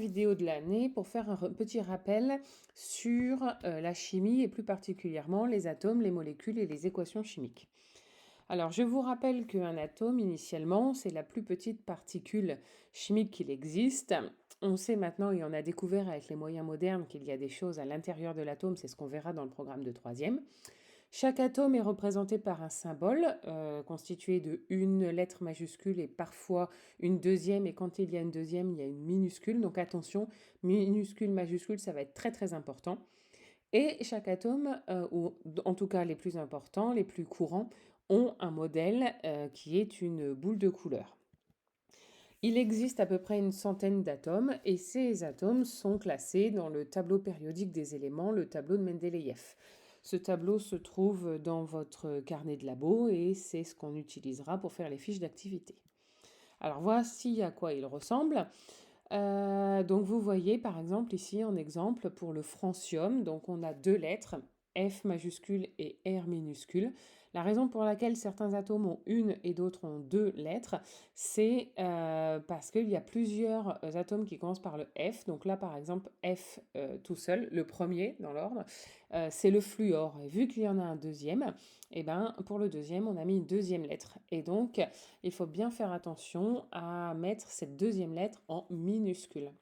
vidéo de l'année pour faire un petit rappel sur la chimie et plus particulièrement les atomes, les molécules et les équations chimiques. Alors, je vous rappelle qu'un atome, initialement, c'est la plus petite particule chimique qu'il existe. On sait maintenant, et on a découvert avec les moyens modernes, qu'il y a des choses à l'intérieur de l'atome, c'est ce qu'on verra dans le programme de troisième. Chaque atome est représenté par un symbole constitué de une lettre majuscule et parfois une deuxième. Et quand il y a une deuxième, il y a une minuscule. Donc attention, minuscule, majuscule, ça va être très très important. Et chaque atome, ou en tout cas les plus importants, les plus courants, ont un modèle qui est une boule de couleur. Il existe à peu près une centaine d'atomes et ces atomes sont classés dans le tableau périodique des éléments, le tableau de Mendeleïev. Ce tableau se trouve dans votre carnet de labo et c'est ce qu'on utilisera pour faire les fiches d'activité. Alors voici à quoi il ressemble. Donc vous voyez par exemple ici en exemple pour le francium, donc on a deux lettres, F majuscule et R minuscule. La raison pour laquelle certains atomes ont une et d'autres ont deux lettres, c'est parce qu'il y a plusieurs atomes qui commencent par le F. Donc là par exemple F tout seul, le premier dans l'ordre, c'est le fluor. Et vu qu'il y en a un deuxième, et ben, pour le deuxième on a mis une deuxième lettre. Et donc il faut bien faire attention à mettre cette deuxième lettre en minuscule.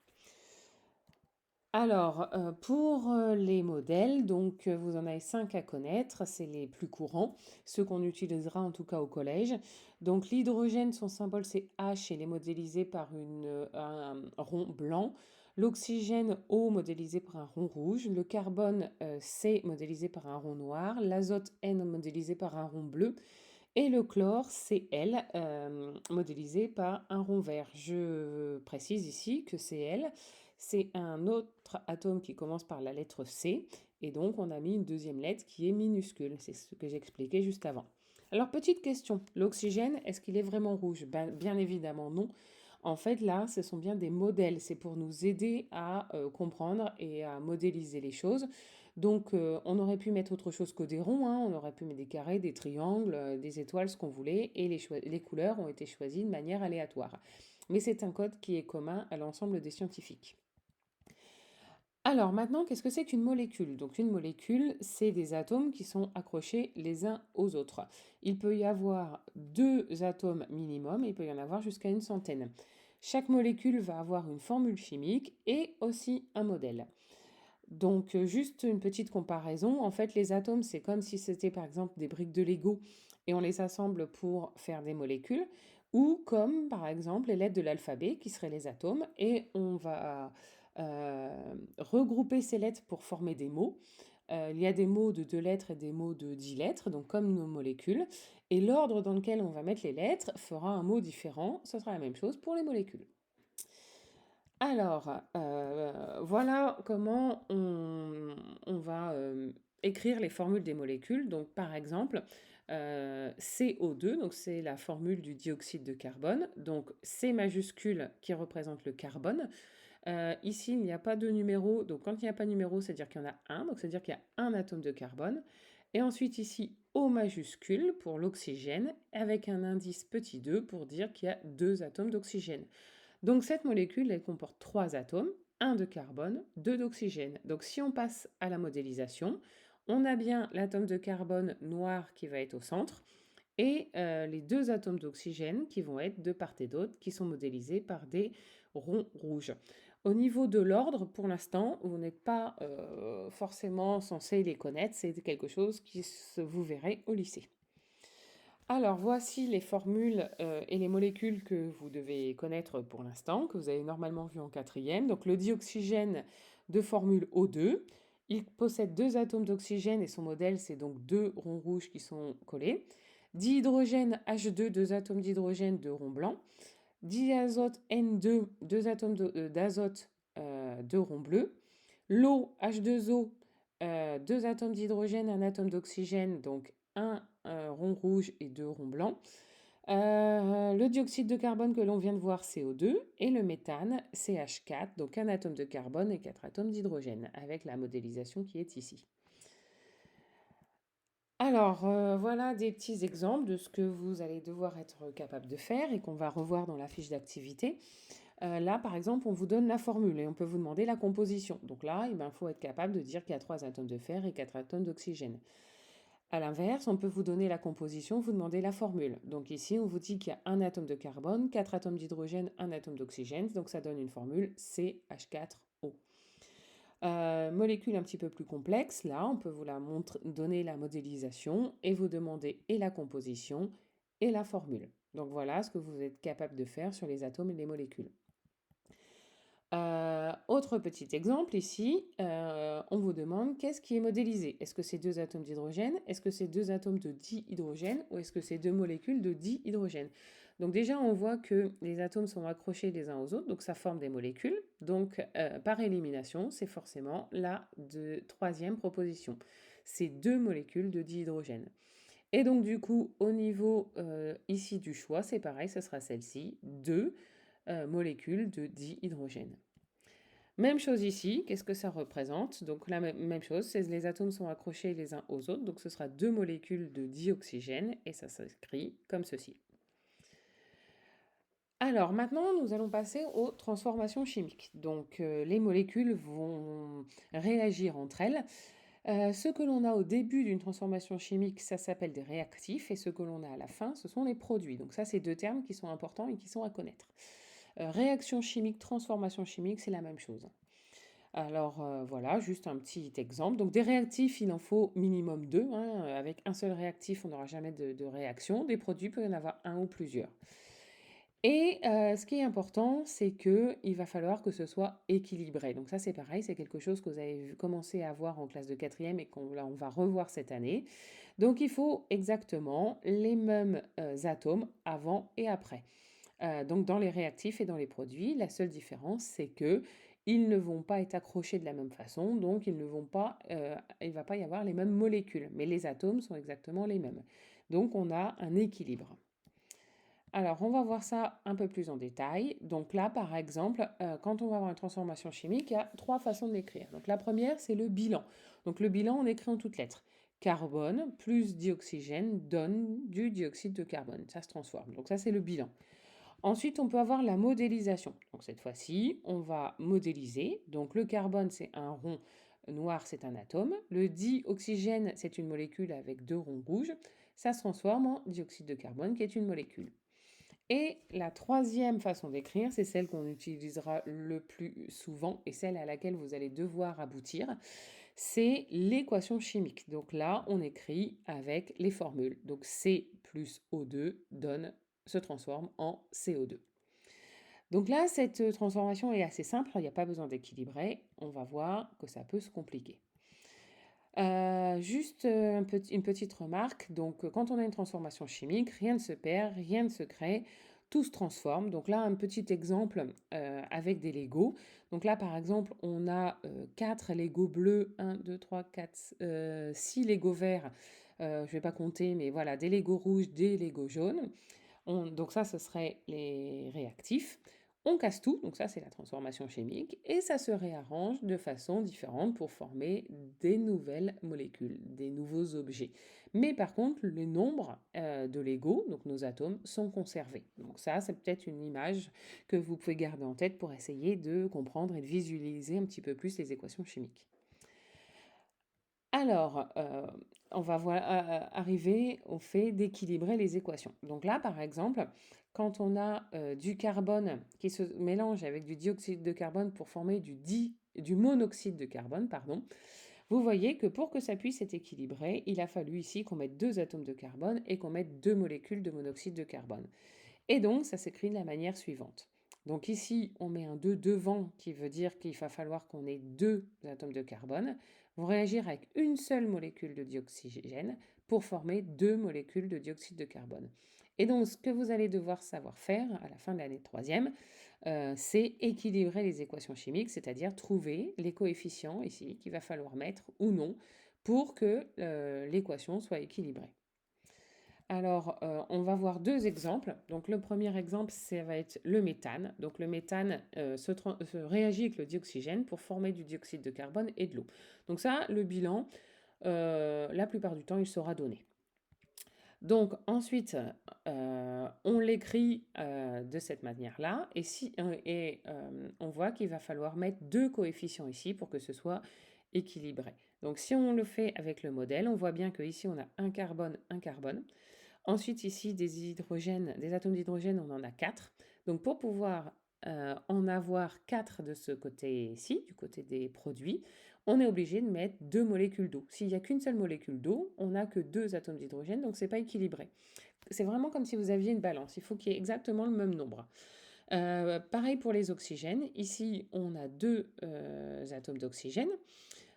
Alors, pour les modèles, donc vous en avez 5 à connaître, c'est les plus courants, ceux qu'on utilisera en tout cas au collège. Donc l'hydrogène, son symbole c'est H, et il est modélisé par un rond blanc. L'oxygène O, modélisé par un rond rouge. Le carbone C, modélisé par un rond noir. L'azote N, modélisé par un rond bleu. Et le chlore, Cl, modélisé par un rond vert. Je précise ici que Cl, c'est un autre atome qui commence par la lettre C, et donc on a mis une deuxième lettre qui est minuscule. C'est ce que j'expliquais juste avant. Alors, petite question, l'oxygène, est-ce qu'il est vraiment rouge? Ben, bien évidemment non. En fait, là, ce sont bien des modèles. C'est pour nous aider à comprendre et à modéliser les choses. Donc, on aurait pu mettre autre chose que des ronds, hein. On aurait pu mettre des carrés, des triangles, des étoiles, ce qu'on voulait. Et les couleurs ont été choisies de manière aléatoire. Mais c'est un code qui est commun à l'ensemble des scientifiques. Alors maintenant, qu'est-ce que c'est qu'une molécule? Donc une molécule, c'est des atomes qui sont accrochés les uns aux autres. Il peut y avoir deux atomes minimum et il peut y en avoir jusqu'à une centaine. Chaque molécule va avoir une formule chimique et aussi un modèle. Donc juste une petite comparaison, en fait les atomes c'est comme si c'était par exemple des briques de Lego et on les assemble pour faire des molécules, ou comme par exemple les lettres de l'alphabet qui seraient les atomes et on va regrouper ces lettres pour former des mots. Il y a des mots de 2 lettres et des mots de 10 lettres, donc comme nos molécules, et l'ordre dans lequel on va mettre les lettres fera un mot différent, ce sera la même chose pour les molécules. Alors, voilà comment on va écrire les formules des molécules. Donc, par exemple, CO2, donc c'est la formule du dioxyde de carbone. Donc, C majuscule qui représente le carbone. Ici, il n'y a pas de numéro. Donc, quand il n'y a pas de numéro, c'est-à-dire qu'il y en a un. Donc, c'est-à-dire qu'il y a un atome de carbone. Et ensuite, ici, O majuscule pour l'oxygène, avec un indice petit 2 pour dire qu'il y a deux atomes d'oxygène. Donc cette molécule, elle comporte trois atomes, un de carbone, deux d'oxygène. Donc si on passe à la modélisation, on a bien l'atome de carbone noir qui va être au centre et les deux atomes d'oxygène qui vont être de part et d'autre, qui sont modélisés par des ronds rouges. Au niveau de l'ordre, pour l'instant, vous n'êtes pas forcément censé les connaître, c'est quelque chose qui vous verrez au lycée. Alors, voici les formules et les molécules que vous devez connaître pour l'instant, que vous avez normalement vu en quatrième. Donc, le dioxygène de formule O2, il possède deux atomes d'oxygène et son modèle, c'est donc deux ronds rouges qui sont collés. Dihydrogène H2, deux atomes d'hydrogène, deux ronds blancs. Diazote N2, deux atomes d'azote, deux ronds bleus. L'eau H2O, deux atomes d'hydrogène, un atome d'oxygène, donc un rond rouge et deux ronds blancs. Le dioxyde de carbone que l'on vient de voir, CO2, et le méthane, CH4, donc un atome de carbone et quatre atomes d'hydrogène, avec la modélisation qui est ici. Alors, voilà des petits exemples de ce que vous allez devoir être capable de faire et qu'on va revoir dans la fiche d'activité. Là, par exemple, on vous donne la formule et on peut vous demander la composition. Donc là, il faut être capable de dire qu'il y a 3 atomes de fer et 4 atomes d'oxygène. À l'inverse, on peut vous donner la composition, vous demander la formule. Donc ici, on vous dit qu'il y a un atome de carbone, 4 atomes d'hydrogène, un atome d'oxygène. Donc ça donne une formule CH4O. Molécule un petit peu plus complexe, là, on peut vous donner la modélisation et vous demander et la composition et la formule. Donc voilà ce que vous êtes capable de faire sur les atomes et les molécules. Autre petit exemple ici, on vous demande qu'est-ce qui est modélisé? Est-ce que c'est 2 atomes d'hydrogène? Est-ce que c'est 2 atomes de dihydrogène? Ou est-ce que c'est 2 molécules de dihydrogène? Donc déjà, on voit que les atomes sont accrochés les uns aux autres, donc ça forme des molécules. Donc par élimination, c'est forcément la troisième proposition. C'est 2 molécules de dihydrogène. Et donc du coup, au niveau ici du choix, c'est pareil, ce sera celle-ci, 2 molécules de dihydrogène. Même chose ici, qu'est-ce que ça représente? Donc la même chose, c'est les atomes sont accrochés les uns aux autres, donc ce sera 2 molécules de dioxygène, et ça s'écrit comme ceci. Alors maintenant, nous allons passer aux transformations chimiques. Donc les molécules vont réagir entre elles. Ce que l'on a au début d'une transformation chimique, ça s'appelle des réactifs, et ce que l'on a à la fin, ce sont les produits. Donc ça, c'est 2 termes qui sont importants et qui sont à connaître. Réaction chimique, transformation chimique, c'est la même chose. Alors voilà, juste un petit exemple. Donc des réactifs, il en faut minimum 2. Avec un seul réactif, on n'aura jamais de réaction. Des produits, il peut y en avoir un ou plusieurs. Et ce qui est important, c'est qu'il va falloir que ce soit équilibré. Donc ça, c'est pareil, c'est quelque chose que vous avez commencé à voir en classe de quatrième et qu'on va revoir cette année. Donc il faut exactement les mêmes atomes avant et après. Donc dans les réactifs et dans les produits, la seule différence, c'est que ils ne vont pas être accrochés de la même façon, donc il ne va pas y avoir les mêmes molécules, mais les atomes sont exactement les mêmes. Donc on a un équilibre. Alors, on va voir ça un peu plus en détail. Donc là, par exemple, quand on va avoir une transformation chimique, il y a 3 façons de l'écrire. Donc la première, c'est le bilan. Donc le bilan, on écrit en toutes lettres. Carbone plus dioxygène donne du dioxyde de carbone. Ça se transforme. Donc ça, c'est le bilan. Ensuite, on peut avoir la modélisation. Donc cette fois-ci, on va modéliser. Donc le carbone, c'est un rond noir, c'est un atome. Le dioxygène, c'est une molécule avec 2 ronds rouges. Ça se transforme en dioxyde de carbone, qui est une molécule. Et la troisième façon d'écrire, c'est celle qu'on utilisera le plus souvent et celle à laquelle vous allez devoir aboutir, c'est l'équation chimique. Donc là, on écrit avec les formules. Donc C plus O2 se transforme en CO2. Donc là, cette transformation est assez simple, il n'y a pas besoin d'équilibrer. On va voir que ça peut se compliquer. Juste une petite remarque, donc quand on a une transformation chimique, rien ne se perd, rien ne se crée, tout se transforme. Donc là, un petit exemple avec des Legos. Donc là, par exemple, on a 4 Legos bleus, 1, 2, 3, 4, 6 Legos verts, je ne vais pas compter, mais voilà, des Legos rouges, des Legos jaunes. Donc ça, ce serait les réactifs. On casse tout, donc ça c'est la transformation chimique, et ça se réarrange de façon différente pour former des nouvelles molécules, des nouveaux objets. Mais par contre, les nombres de Lego, donc nos atomes, sont conservés. Donc ça, c'est peut-être une image que vous pouvez garder en tête pour essayer de comprendre et de visualiser un petit peu plus les équations chimiques. Alors, on va arriver au fait d'équilibrer les équations. Donc là, par exemple, quand on a du carbone qui se mélange avec du dioxyde de carbone pour former du monoxyde de carbone, pardon, vous voyez que pour que ça puisse être équilibré, il a fallu ici qu'on mette 2 atomes de carbone et qu'on mette 2 molécules de monoxyde de carbone. Et donc, ça s'écrit de la manière suivante. Donc ici, on met un 2 devant, qui veut dire qu'il va falloir qu'on ait 2 atomes de carbone, vont réagir avec une seule molécule de dioxygène pour former 2 molécules de dioxyde de carbone. Et donc, ce que vous allez devoir savoir faire à la fin de l'année de troisième, c'est équilibrer les équations chimiques, c'est-à-dire trouver les coefficients ici qu'il va falloir mettre ou non pour que l'équation soit équilibrée. Alors, on va voir 2 exemples. Donc le premier exemple, ça va être le méthane. Donc le méthane se réagit avec le dioxygène pour former du dioxyde de carbone et de l'eau. Donc ça, le bilan, la plupart du temps, il sera donné. Donc ensuite, on l'écrit, de cette manière-là on voit qu'il va falloir mettre 2 coefficients ici pour que ce soit équilibré. Donc si on le fait avec le modèle, on voit bien qu'ici on a un carbone, un carbone. Ensuite ici des hydrogènes, des atomes d'hydrogène, on en a 4. Donc pour pouvoir, en avoir 4 de ce côté-ci, du côté des produits, on est obligé de mettre 2 molécules d'eau. S'il n'y a qu'une seule molécule d'eau, on n'a que 2 atomes d'hydrogène, donc c'est pas équilibré. C'est vraiment comme si vous aviez une balance, il faut qu'il y ait exactement le même nombre. Pareil pour les oxygènes, ici on a 2 atomes d'oxygène.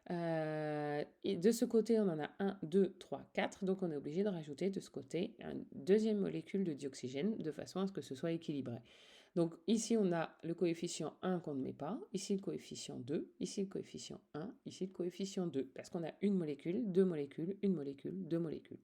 Et de ce côté, on en a 1, 2, 3, 4, donc on est obligé de rajouter de ce côté une deuxième molécule de dioxygène de façon à ce que ce soit équilibré. Donc ici, on a le coefficient 1 qu'on ne met pas, ici le coefficient 2, ici le coefficient 1, ici le coefficient 2, parce qu'on a une molécule, deux molécules, une molécule, deux molécules.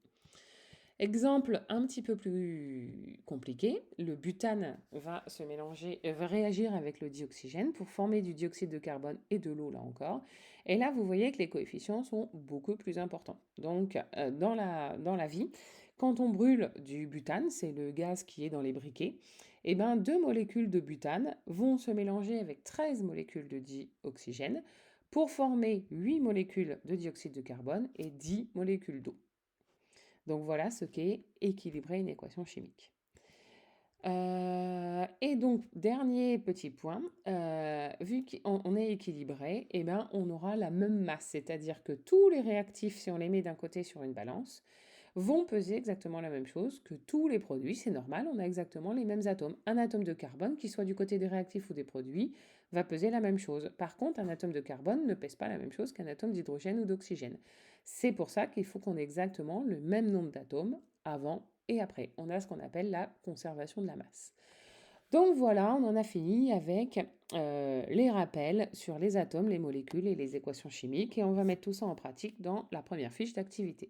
Exemple un petit peu plus compliqué, le butane va se mélanger, va réagir avec le dioxygène pour former du dioxyde de carbone et de l'eau là encore. Et là, vous voyez que les coefficients sont beaucoup plus importants. Donc, dans la vie, quand on brûle du butane, c'est le gaz qui est dans les briquets, et ben 2 molécules de butane vont se mélanger avec 13 molécules de dioxygène pour former 8 molécules de dioxyde de carbone et 10 molécules d'eau. Donc voilà ce qu'est équilibrer une équation chimique. Et donc, dernier petit point, vu qu'on est équilibré, eh ben, on aura la même masse, c'est-à-dire que tous les réactifs, si on les met d'un côté sur une balance, vont peser exactement la même chose que tous les produits. C'est normal, on a exactement les mêmes atomes. Un atome de carbone, qu'il soit du côté des réactifs ou des produits, va peser la même chose. Par contre, un atome de carbone ne pèse pas la même chose qu'un atome d'hydrogène ou d'oxygène. C'est pour ça qu'il faut qu'on ait exactement le même nombre d'atomes avant et après. On a ce qu'on appelle la conservation de la masse. Donc voilà, on en a fini avec les rappels sur les atomes, les molécules et les équations chimiques et on va mettre tout ça en pratique dans la première fiche d'activité.